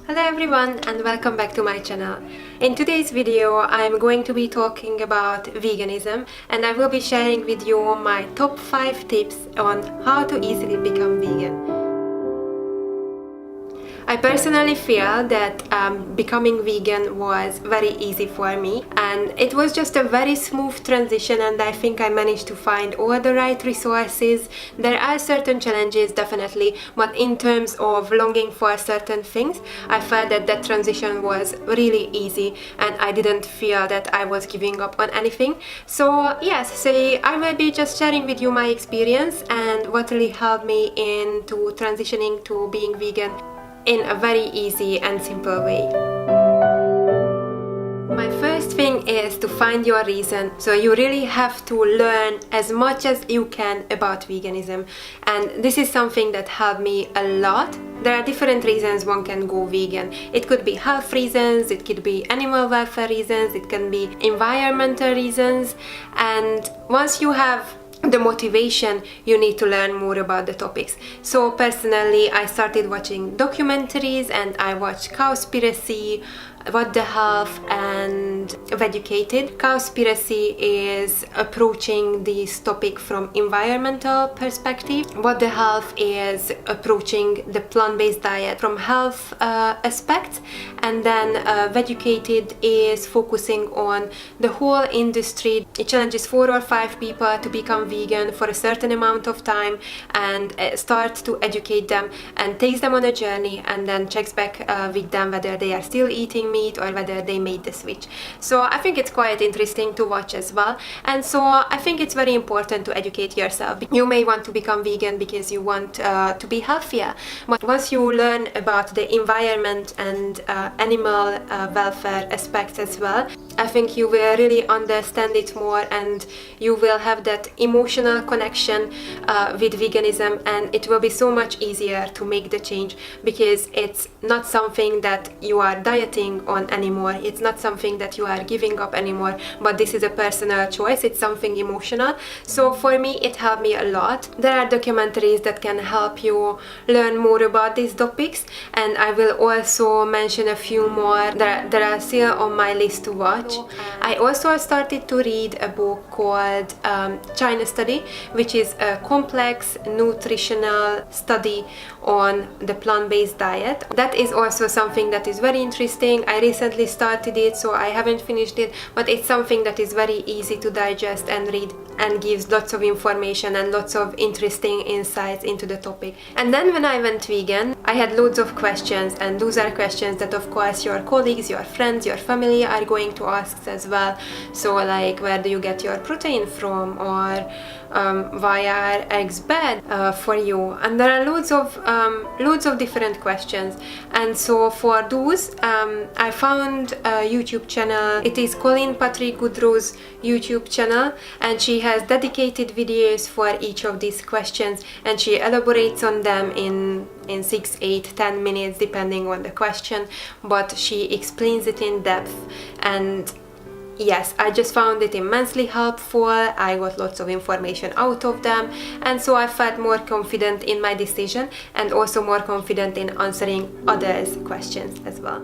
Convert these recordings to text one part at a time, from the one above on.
Hello everyone and welcome back to my channel. In today's video I'm going to be talking about veganism and I will be sharing with you my top 5 tips on how to easily become vegan. I personally feel that becoming vegan was very easy for me, and it was just a very smooth transition, and I think I managed to find all the right resources. There are certain challenges definitely, but in terms of longing for certain things, I felt that that transition was really easy and I didn't feel that I was giving up on anything. So yes, I will be just sharing with you my experience and what really helped me into transitioning to being vegan in a very easy and simple way. My first thing is to find your reason. So you really have to learn as much as you can about veganism, and this is something that helped me a lot. There are different reasons one can go vegan. It could be health reasons, it could be animal welfare reasons, it can be environmental reasons, and once you have the motivation, you need to learn more about the topics. So personally, I started watching documentaries and I watched Cowspiracy, What the Health and Vegucated. Cowspiracy is approaching this topic from environmental perspective. What the Health is approaching the plant-based diet from health aspects, and then Vegucated is focusing on the whole industry. It challenges 4 or 5 people to become vegan for a certain amount of time and starts to educate them and takes them on a journey and then checks back with them whether they are still eating meat or whether they made the switch. So I think it's quite interesting to watch as well, and so I think it's very important to educate yourself. You may want to become vegan because you want to be healthier, but once you learn about the environment and animal welfare aspects as well, I think you will really understand it more and you will have that emotional connection with veganism, and it will be so much easier to make the change because it's not something that you are dieting on anymore, it's not something that you are giving up anymore, but this is a personal choice, it's something emotional. So for me it helped me a lot. There are documentaries that can help you learn more about these topics, and I will also mention a few more that are still on my list to watch. I also started to read a book called China Study, which is a complex nutritional study on the plant-based diet. That is also something that is very interesting. I recently started it, so I haven't finished it, but it's something that is very easy to digest and read and gives lots of information and lots of interesting insights into the topic. And then when I went vegan, I had loads of questions, and those are questions that of course your colleagues, your friends, your family are going to ask as well. So like, where do you get your protein from, or why are eggs bad for you? And there are loads of different questions, and so for those I found a YouTube channel. It is Colin Patrick Goodrow's YouTube channel, and she has dedicated videos for each of these questions, and she elaborates on them in 6, 8, 10 minutes depending on the question, but she explains it in depth. And yes, I just found it immensely helpful. I got lots of information out of them, and so I felt more confident in my decision and also more confident in answering others' questions as well.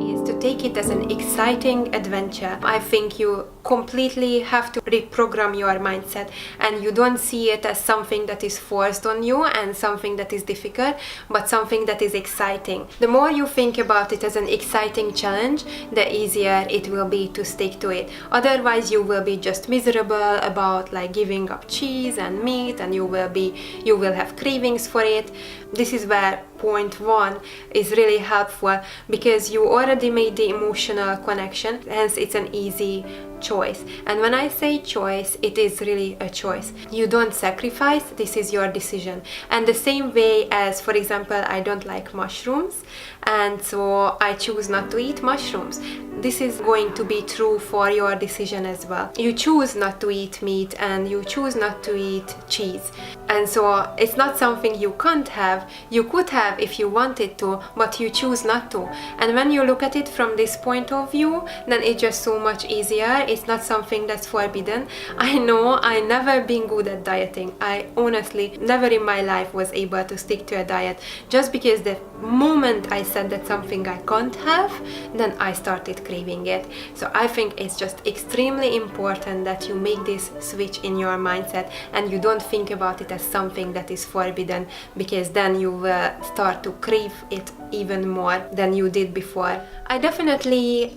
Is to take it as an exciting adventure. I think you completely have to reprogram your mindset, and you don't see it as something that is forced on you and something that is difficult, but something that is exciting. The more you think about it as an exciting challenge, the easier it will be to stick to it. Otherwise you will be just miserable about like giving up cheese and meat, and you will have cravings for it. This is where point 1 is really helpful, because you already made the emotional connection, hence it's an easy choice. And when I say choice, it is really a choice. You don't sacrifice, this is your decision. And the same way as, for example, I don't like mushrooms, and so I choose not to eat mushrooms. This is going to be true for your decision as well. You choose not to eat meat and you choose not to eat cheese, and so it's not something you can't have. You could have if you wanted to, but you choose not to. And when you look at it from this point of view, then it's just so much easier. it's not something that's forbidden. I know I never been good at dieting. I honestly never in my life was able to stick to a diet, just because the moment I said that something I can't have, then I started craving it. So I think it's just extremely important that you make this switch in your mindset and you don't think about it as something that is forbidden, because then you will start to crave it even more than you did before. I definitely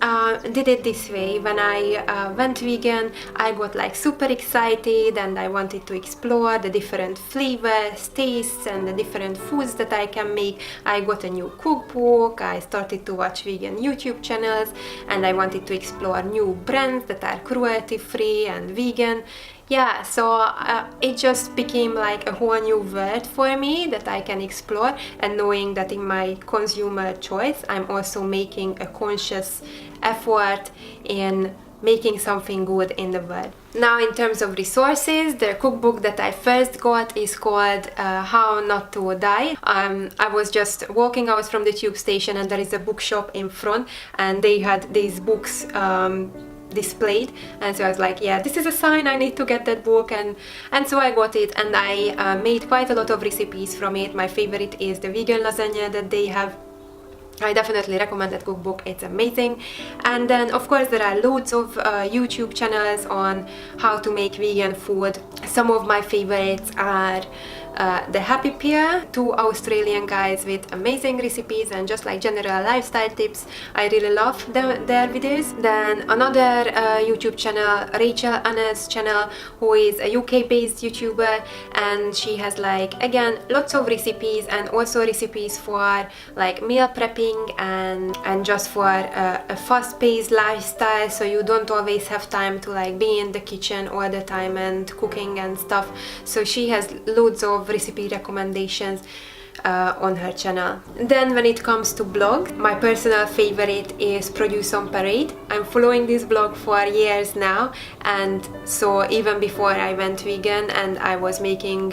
did it this way. When I went vegan, I got like super excited and I wanted to explore the different flavors, tastes and the different foods that I can make. I got a new cookbook, I started to watch vegan YouTube channels, and I wanted to explore new brands that are cruelty-free and vegan. Yeah, so it just became like a whole new world for me that I can explore, and knowing that in my consumer choice I'm also making a conscious effort in making something good in the world. Now, in terms of resources, the cookbook that I first got is called How Not to Die. I was just walking out from the tube station and there is a bookshop in front and they had these books displayed, and so I was like, yeah, this is a sign, I need to get that book, and so I got it, and I made quite a lot of recipes from it. My favorite is the vegan lasagna that they have. I definitely recommend that cookbook, it's amazing. And then of course there are loads of YouTube channels on how to make vegan food. Some of my favorites are the Happy Pair, two Australian guys with amazing recipes and just like general lifestyle tips. I really love their videos. Then another YouTube channel, Rachael Ama's channel, who is a UK based YouTuber, and she has like, again, lots of recipes and also recipes for like meal prepping and just for a fast-paced lifestyle, so you don't always have time to like be in the kitchen all the time and cooking and stuff. So she has loads of recipe recommendations on her channel. Then when it comes to blog, my personal favorite is Produce on Parade. I'm following this blog for years now, and so even before I went vegan and I was making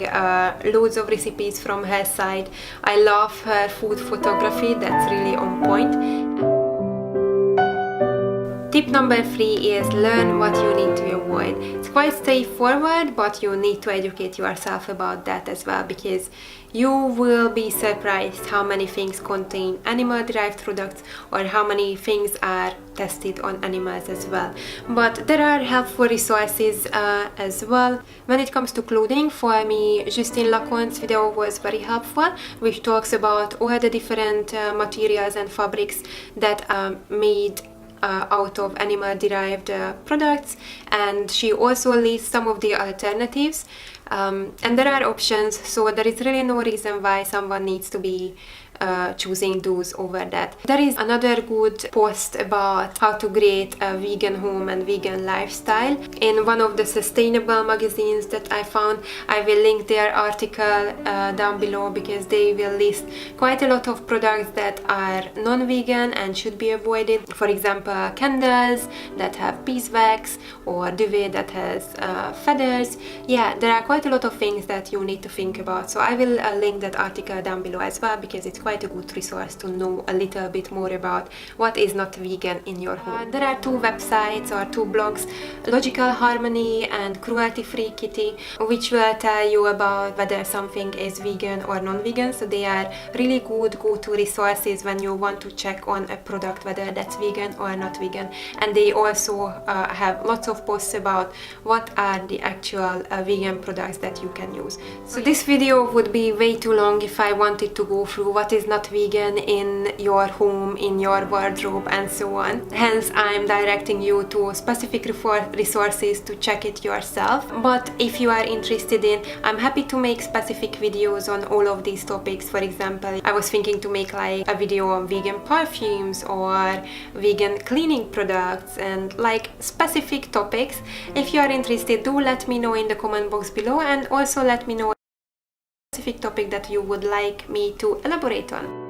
loads of recipes from her site. I love her food photography, that's really on point. Tip number 3 is learn what you need to avoid. It's quite straightforward, but you need to educate yourself about that as well, because you will be surprised how many things contain animal-derived products or how many things are tested on animals as well. But there are helpful resources as well. When it comes to clothing, for me, Justine Lacon's video was very helpful, which talks about all the different materials and fabrics that are made out of animal-derived products, and she also lists some of the alternatives, and there are options, so there is really no reason why someone needs to be choosing those over that. There is another good post about how to create a vegan home and vegan lifestyle in one of the sustainable magazines that I found. I will link their article down below, because they will list quite a lot of products that are non-vegan and should be avoided. For example, candles that have beeswax or duvet that has feathers. Yeah, there are quite a lot of things that you need to think about, so I will link that article down below as well, because it's quite a good resource to know a little bit more about what is not vegan in your home. There are 2 websites or 2 blogs, Logical Harmony and Cruelty-Free Kitty, which will tell you about whether something is vegan or non-vegan. So they are really good go-to resources when you want to check on a product whether that's vegan or not vegan. And they also have lots of posts about what are the actual vegan products that you can use. So this video would be way too long if I wanted to go through what is not vegan in your home, in your wardrobe and so on. Hence I'm directing you to specific resources to check it yourself. But if you are interested in, I'm happy to make specific videos on all of these topics. For example, I was thinking to make like a video on vegan perfumes or vegan cleaning products and like specific topics. If you are interested, do let me know in the comment box below, and also let me know specific topic that you would like me to elaborate on.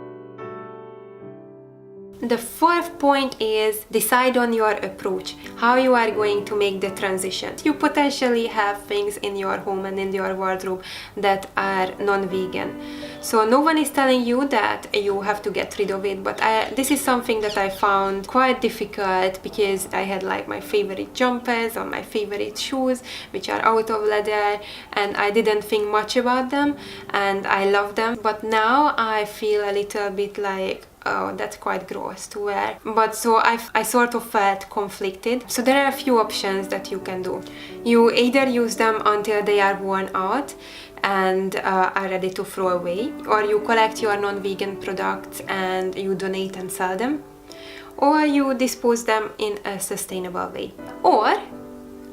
The 4th point is decide on your approach, how you are going to make the transition. You potentially have things in your home and in your wardrobe that are non-vegan. So no one is telling you that you have to get rid of it, but this is something that I found quite difficult because I had like my favorite jumpers or my favorite shoes which are out of leather, and I didn't think much about them and I love them, but now I feel a little bit like, oh, that's quite gross to wear. But so I sort of felt conflicted. So there are a few options that you can do. You either use them until they are worn out and are ready to throw away, or you collect your non-vegan products and you donate and sell them, or you dispose them in a sustainable way, or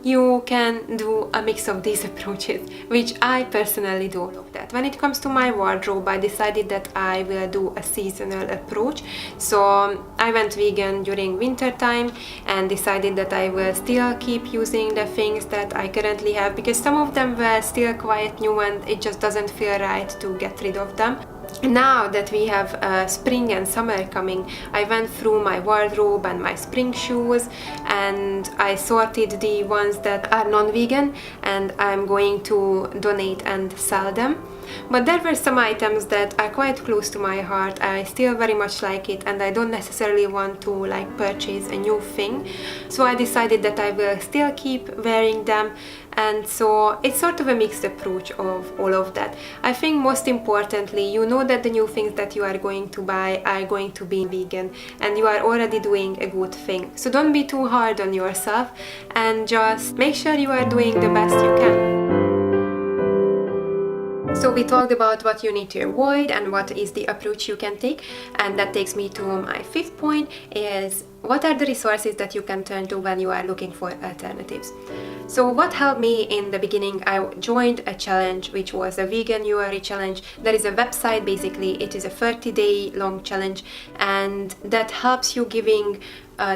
you can do a mix of these approaches, which I personally do. That when it comes to my wardrobe, I decided that I will do a seasonal approach. So I went vegan during winter time and decided that I will still keep using the things that I currently have, because some of them were still quite new and it just doesn't feel right to get rid of them. Now that we have spring and summer coming, I went through my wardrobe and my spring shoes and I sorted the ones that are non-vegan and I'm going to donate and sell them. But there were some items that are quite close to my heart. I still very much like it and I don't necessarily want to like purchase a new thing. So I decided that I will still keep wearing them, and so it's sort of a mixed approach of all of that. I think most importantly, you know that the new things that you are going to buy are going to be vegan and you are already doing a good thing. So don't be too hard on yourself and just make sure you are doing the best you can. So we talked about what you need to avoid and what is the approach you can take, and that takes me to my fifth point, is what are the resources that you can turn to when you are looking for alternatives. So what helped me in the beginning, I joined a challenge which was a vegan URI challenge. There is a website, basically it is a 30-day long challenge, and that helps you giving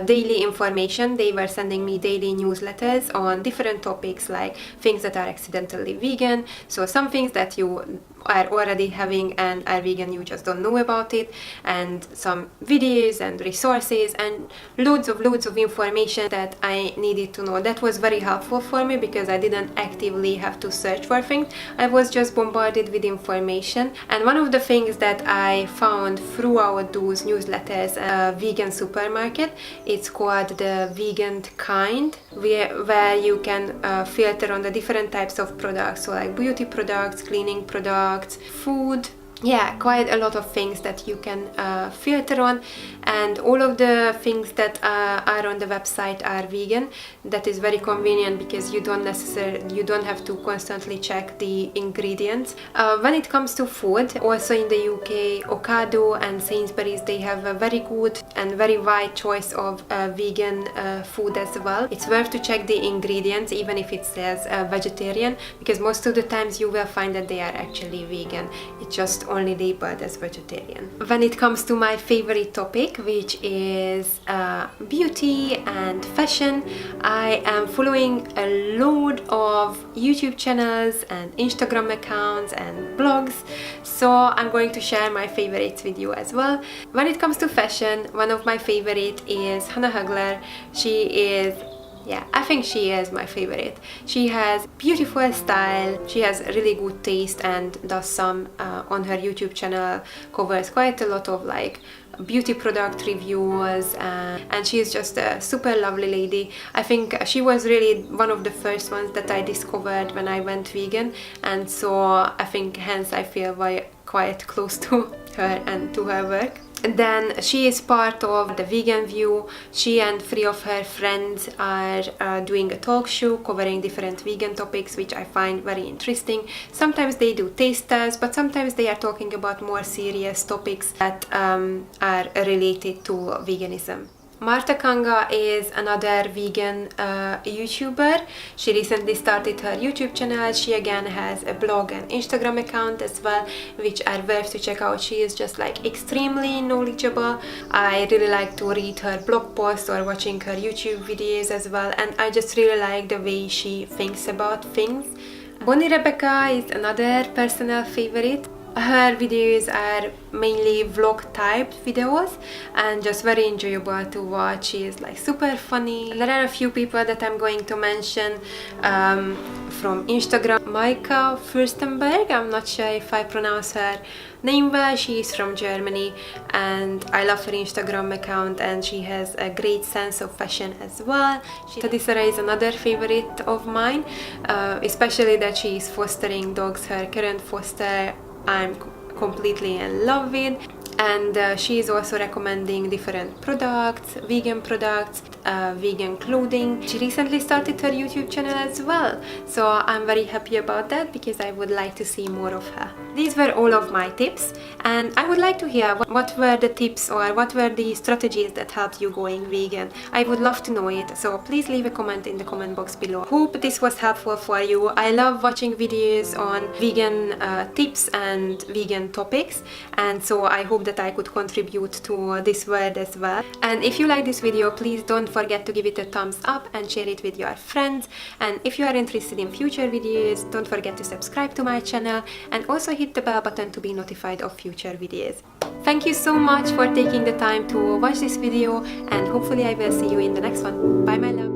daily information. They were sending me daily newsletters on different topics, like things that are accidentally vegan, so some things that you are already having and are vegan, you just don't know about it, and some videos and resources and loads of information that I needed to know. That was very helpful for me because I didn't actively have to search for things. I was just bombarded with information. And one of the things that I found throughout those newsletters, a vegan supermarket, it's called the Vegan Kind, where you can filter on the different types of products, so like beauty products, cleaning products, food, yeah, quite a lot of things that you can filter on, and all of the things that are on the website are vegan. That is very convenient because you don't have to constantly check the ingredients. When it comes to food, also in the UK, Ocado and Sainsbury's, they have a very good and very wide choice of vegan food as well. It's worth to check the ingredients even if it says vegetarian, because most of the times you will find that they are actually vegan. It's just only labeled as vegetarian. When it comes to my favorite topic, which is beauty and fashion, I am following a load of YouTube channels and Instagram accounts and blogs, so I'm going to share my favorites with you as well. When it comes to fashion, one of my favorite is Hagler. She is, yeah, I think she is my favorite. She has beautiful style, she has really good taste, and does some on her YouTube channel, covers quite a lot of like beauty product reviews, and she is just a super lovely lady. I think she was really one of the first ones that I discovered when I went vegan, and so I think hence I feel quite close to her and to her work. And then she is part of the Vegan View. She and 3 of her friends are doing a talk show covering different vegan topics, which I find very interesting. Sometimes they do taste tests, but sometimes they are talking about more serious topics that are related to veganism. Marta Canga is another vegan YouTuber. She recently started her YouTube channel. She again has a blog and Instagram account as well, which are worth to check out. She is just like extremely knowledgeable. I really like to read her blog posts or watching her YouTube videos as well, and I just really like the way she thinks about things. Bonny Rebecca is another personal favorite. Her videos are mainly vlog type videos and just very enjoyable to watch. She is like super funny. And there are a few people that I'm going to mention from Instagram. Maike Fuerstenberg, I'm not sure if I pronounce her name well. She is from Germany and I love her Instagram account, and she has a great sense of fashion as well. Tedi Sarah is another favorite of mine, especially that she is fostering dogs. Her current foster I'm completely in love with, and she is also recommending different products, vegan clothing. She recently started her YouTube channel as well, so I'm very happy about that because I would like to see more of her. These were all of my tips, and I would like to hear what were the tips or what were the strategies that helped you going vegan. I would love to know it, so please leave a comment in the comment box below. Hope this was helpful for you. I love watching videos on vegan tips and vegan topics, and so I hope that I could contribute to this world as well. And if you like this video, please don't forget to give it a thumbs up and share it with your friends. And if you are interested in future videos, don't forget to subscribe to my channel and also hit the bell button to be notified of future videos. Thank you so much for taking the time to watch this video, and hopefully I will see you in the next one. Bye my love.